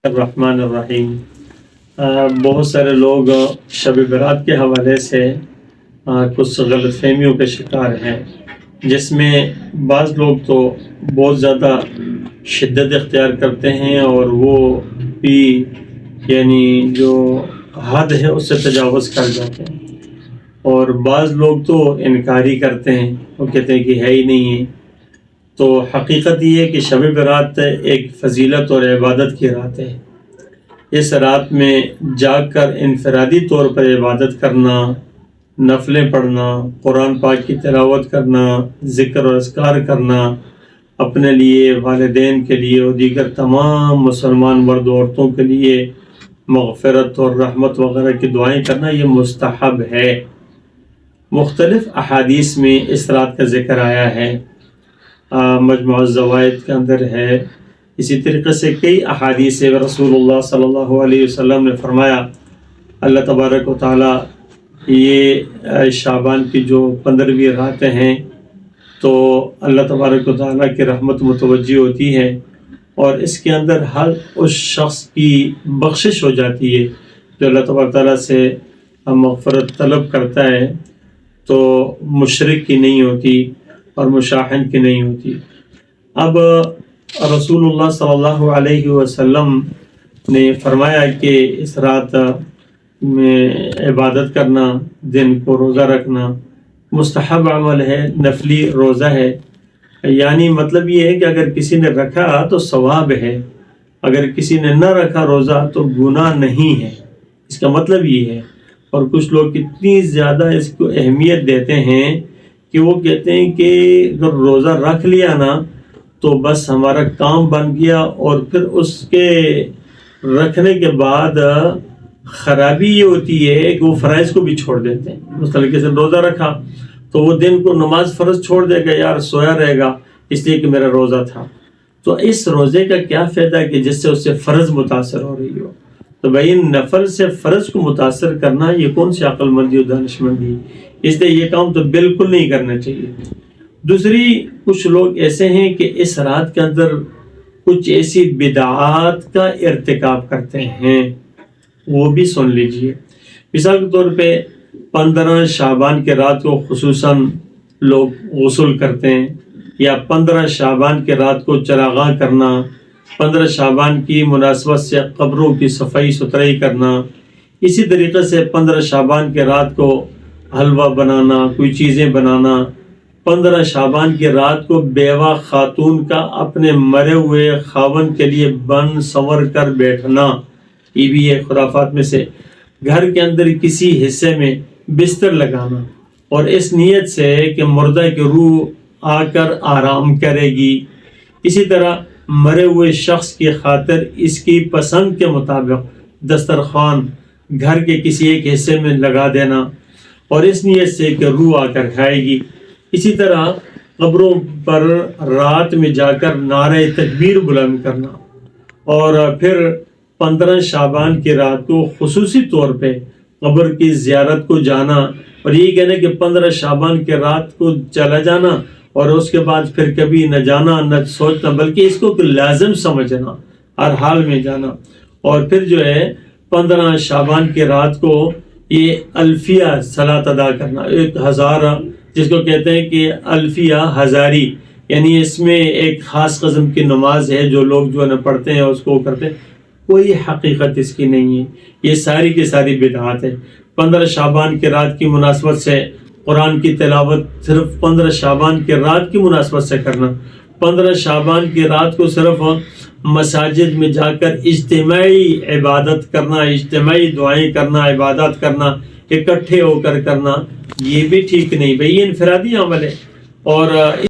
الرحمن الرحیم۔ بہت سارے لوگ شب برات کے حوالے سے کچھ غلط فہمیوں کے شکار ہیں، جس میں بعض لوگ تو بہت زیادہ شدت اختیار کرتے ہیں اور وہ بھی یعنی جو حد ہے اس سے تجاوز کر جاتے ہیں، اور بعض لوگ تو انکاری کرتے ہیں، وہ کہتے ہیں کہ ہے ہی نہیں ہے۔ تو حقیقت یہ ہے کہ شب برات ایک فضیلت اور عبادت کی رات ہے۔ اس رات میں جاگ کر انفرادی طور پر عبادت کرنا، نفلیں پڑھنا، قرآن پاک کی تلاوت کرنا، ذکر و اذکار کرنا، اپنے لیے، والدین کے لیے اور دیگر تمام مسلمان مرد و عورتوں کے لیے مغفرت اور رحمت وغیرہ کی دعائیں کرنا، یہ مستحب ہے۔ مختلف احادیث میں اس رات کا ذکر آیا ہے، مجموع الزوائد کے اندر ہے۔ اسی طریقے سے کئی احادیث سے رسول اللہ صلی اللہ علیہ وسلم نے فرمایا، اللہ تبارک و تعالیٰ یہ شعبان کی جو 15ویں راتیں ہیں تو اللہ تبارک و تعالیٰ کی رحمت متوجہ ہوتی ہے، اور اس کے اندر ہر اس شخص کی بخشش ہو جاتی ہے جو اللہ تبارک و تعالیٰ سے مغفرت طلب کرتا ہے، تو مشرک کی نہیں ہوتی اور مشاحن کی نہیں ہوتی۔ اب رسول اللہ صلی اللہ علیہ وسلم نے فرمایا کہ اس رات میں عبادت کرنا، دن کو روزہ رکھنا مستحب عمل ہے، نفلی روزہ ہے۔ یعنی مطلب یہ ہے کہ اگر کسی نے رکھا تو ثواب ہے، اگر کسی نے نہ رکھا روزہ تو گناہ نہیں ہے، اس کا مطلب یہ ہے۔ اور کچھ لوگ اتنی زیادہ اس کو اہمیت دیتے ہیں کہ وہ کہتے ہیں کہ اگر روزہ رکھ لیا نا تو بس ہمارا کام بن گیا، اور پھر اس کے رکھنے کے بعد خرابی یہ ہوتی ہے کہ وہ فرائض کو بھی چھوڑ دیتے ہیں۔ مثلا کسی نے روزہ رکھا تو وہ دن کو نماز فرض چھوڑ دے گا، یار سویا رہے گا اس لیے کہ میرا روزہ تھا۔ تو اس روزے کا کیا فائدہ ہے کہ جس سے اس سے فرض متاثر ہو رہی ہو؟ تو بھائی نفل سے فرض کو متاثر کرنا یہ کون سی عقل مندی اور دانش مندی، اس لیے یہ کام تو بالکل نہیں کرنا چاہیے۔ دوسری، کچھ لوگ ایسے ہیں کہ اس رات کے اندر کچھ ایسی بدعات کا ارتکاب کرتے ہیں، وہ بھی سن لیجئے۔ مثال کے طور پہ 15 شعبان کے رات کو خصوصاً لوگ غسل کرتے ہیں، یا 15 شعبان کے رات کو چراغاں کرنا، 15 شعبان کی مناسبت سے قبروں کی صفائی ستھرائی کرنا، اسی طریقے سے 15 شعبان کے رات کو حلوہ بنانا، کوئی چیزیں بنانا، 15 شعبان کی رات کو بیوہ خاتون کا اپنے مرے ہوئے خاوند کے لیے بن سنور کر بیٹھنا، یہ بھی ہے خرافات میں سے۔ گھر کے اندر کسی حصے میں بستر لگانا، اور اس نیت سے کہ مردہ کی روح آ کر آرام کرے گی۔ اسی طرح مرے ہوئے شخص کی خاطر اس کی پسند کے مطابق دسترخوان گھر کے کسی ایک حصے میں لگا دینا، اور اس نیت سے کہ روح آ کر کھائے گی۔ اسی طرح قبروں پر رات میں جا کر نعرہ تکبیر بلند کرنا، اور پھر 15 شعبان کی رات کو خصوصی طور پہ قبر کی زیارت کو جانا، اور یہ کہنا کہ 15 شعبان کی رات کو چلا جانا اور اس کے بعد پھر کبھی نہ جانا نہ سوچنا، بلکہ اس کو لازم سمجھنا، ہر حال میں جانا۔ اور پھر جو ہے 15 شعبان کی رات کو یہ الفیہ صلاۃ ادا کرنا، 1000، جس کو کہتے ہیں کہ الفیہ ہزاری، یعنی اس میں ایک خاص قسم کی نماز ہے جو لوگ جو ہے نا پڑھتے ہیں، اس کو کرتے ہیں، کوئی حقیقت اس کی نہیں ہے، یہ ساری کی ساری بدعات ہے۔ 15 شعبان کی رات کی مناسبت سے قرآن کی تلاوت صرف 15 شعبان کی رات کی مناسبت سے کرنا، 15 شعبان کی رات کو صرف مساجد میں جا کر اجتماعی عبادت کرنا، اجتماعی دعائیں کرنا، عبادات کرنا، اکٹھے ہو کر کرنا، یہ بھی ٹھیک نہیں بھئی، یہ انفرادی عمل ہے۔ اور